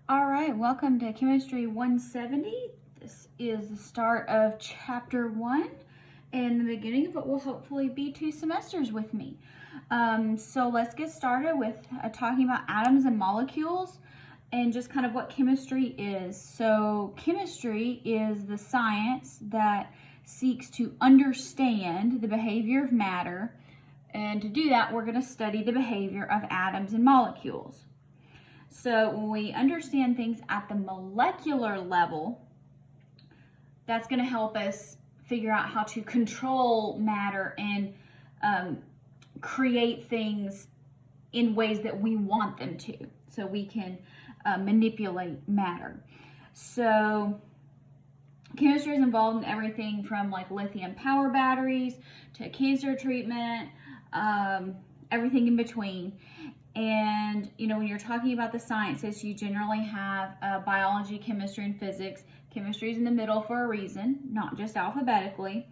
All right, welcome to Chemistry 170. This is the start of Chapter 1 and the beginning of what will hopefully be 2 semesters with me. So let's get started with talking about atoms and molecules and just kind of what chemistry is. So chemistry is the science that seeks to understand the behavior of matter, and to do that, we're going to study the behavior of atoms and molecules. So when we understand things at the molecular level, that's going to help us figure out how to control matter and create things in ways that we want them to, so we can manipulate matter. So chemistry is involved in everything from like lithium power batteries to cancer treatment, everything in between. And when you're talking about the sciences, you generally have biology, chemistry, and physics. Chemistry is in the middle for a reason, not just alphabetically,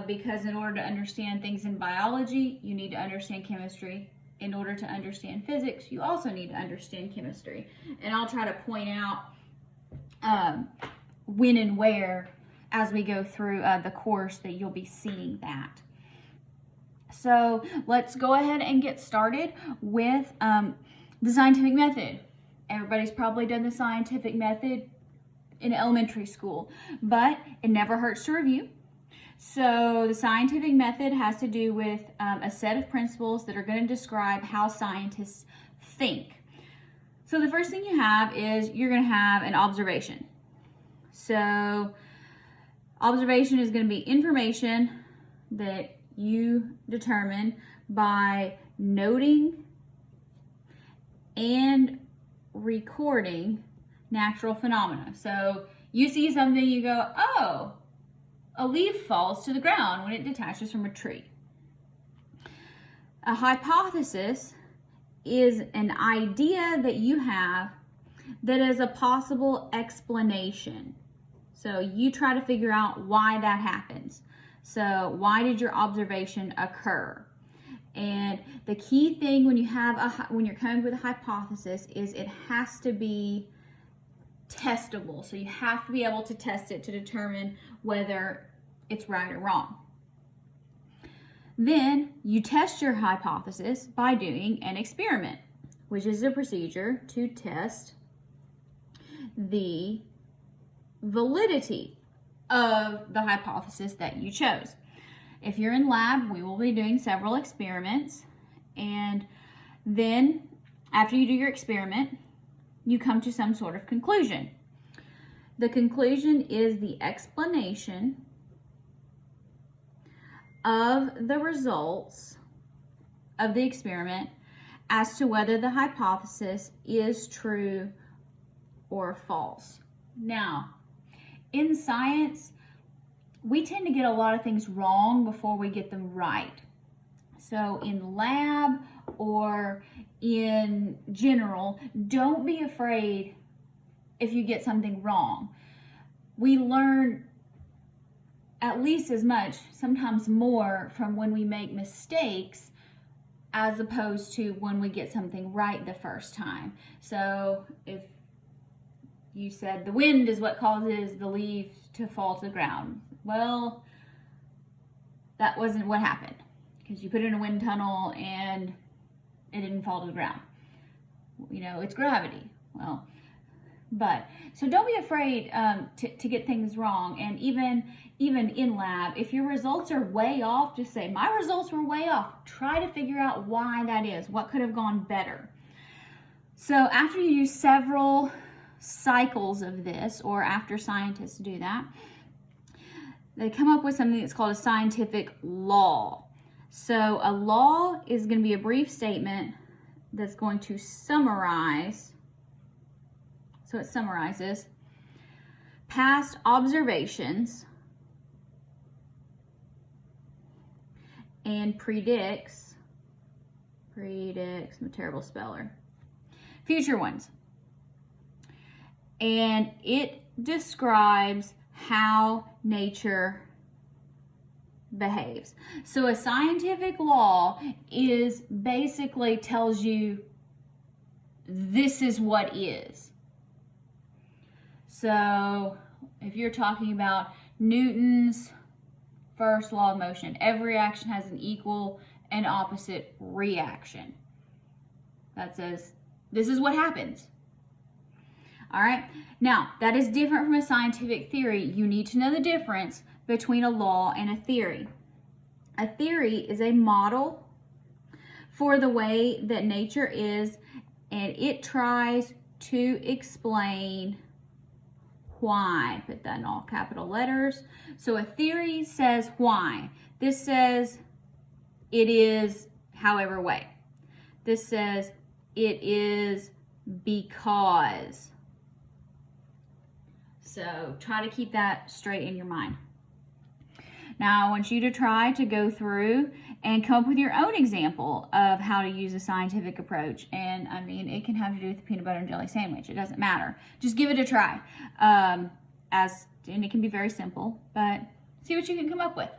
because in order to understand things in biology, you need to understand chemistry. In order to understand physics, you also need to understand chemistry. And I'll try to point out when and where as we go through the course that you'll be seeing that. So let's go ahead and get started with the scientific method. Everybody's probably done the scientific method in elementary school, but it never hurts to review. So the scientific method has to do with a set of principles that are going to describe how scientists think. So the first thing you have is you're going to have an observation. So observation is going to be information that you determine by noting and recording natural phenomena. So you see something, you go, oh, a leaf falls to the ground when it detaches from a tree. A hypothesis is an idea that you have that is a possible explanation. So you try to figure out why that happens. So why did your observation occur? And the key thing when you're coming up with a hypothesis is it has to be testable. So you have to be able to test it to determine whether it's right or wrong. Then you test your hypothesis by doing an experiment, which is a procedure to test the validity of the hypothesis that you chose. If you're in lab, we will be doing several experiments, and then after you do your experiment, you come to some sort of conclusion. The conclusion is the explanation of the results of the experiment as to whether the hypothesis is true or false. Now, in science, we tend to get a lot of things wrong before we get them right. So in lab or in general, don't be afraid if you get something wrong. We learn at least as much, sometimes more, from when we make mistakes as opposed to when we get something right the first time. So if you said the wind is what causes the leaf to fall to the ground. Well, that wasn't what happened, because you put it in a wind tunnel and it didn't fall to the ground. It's gravity. Well, so don't be afraid to get things wrong. And even in lab, if your results are way off, just say, my results were way off. Try to figure out why that is. What could have gone better? So after you use several cycles of this, or after scientists do that, they come up with something that's called a scientific law. So a law is going to be a brief statement that's going to summarize, so it summarizes past observations and predicts, I'm a terrible speller, future ones. And it describes how nature behaves. So a scientific law basically tells you this is what is. So if you're talking about Newton's first law of motion, every action has an equal and opposite reaction. That says this is what happens. All right. Now, that is different from a scientific theory. You need to know the difference between a law and a theory. A theory is a model for the way that nature is, and it tries to explain why. Put that in all capital letters. So a theory says why. This says it is however way. This says it is because. So try to keep that straight in your mind. Now I want you to try to go through and come up with your own example of how to use a scientific approach. And I mean, it can have to do with the peanut butter and jelly sandwich. It doesn't matter. Just give it a try. And it can be very simple, but see what you can come up with.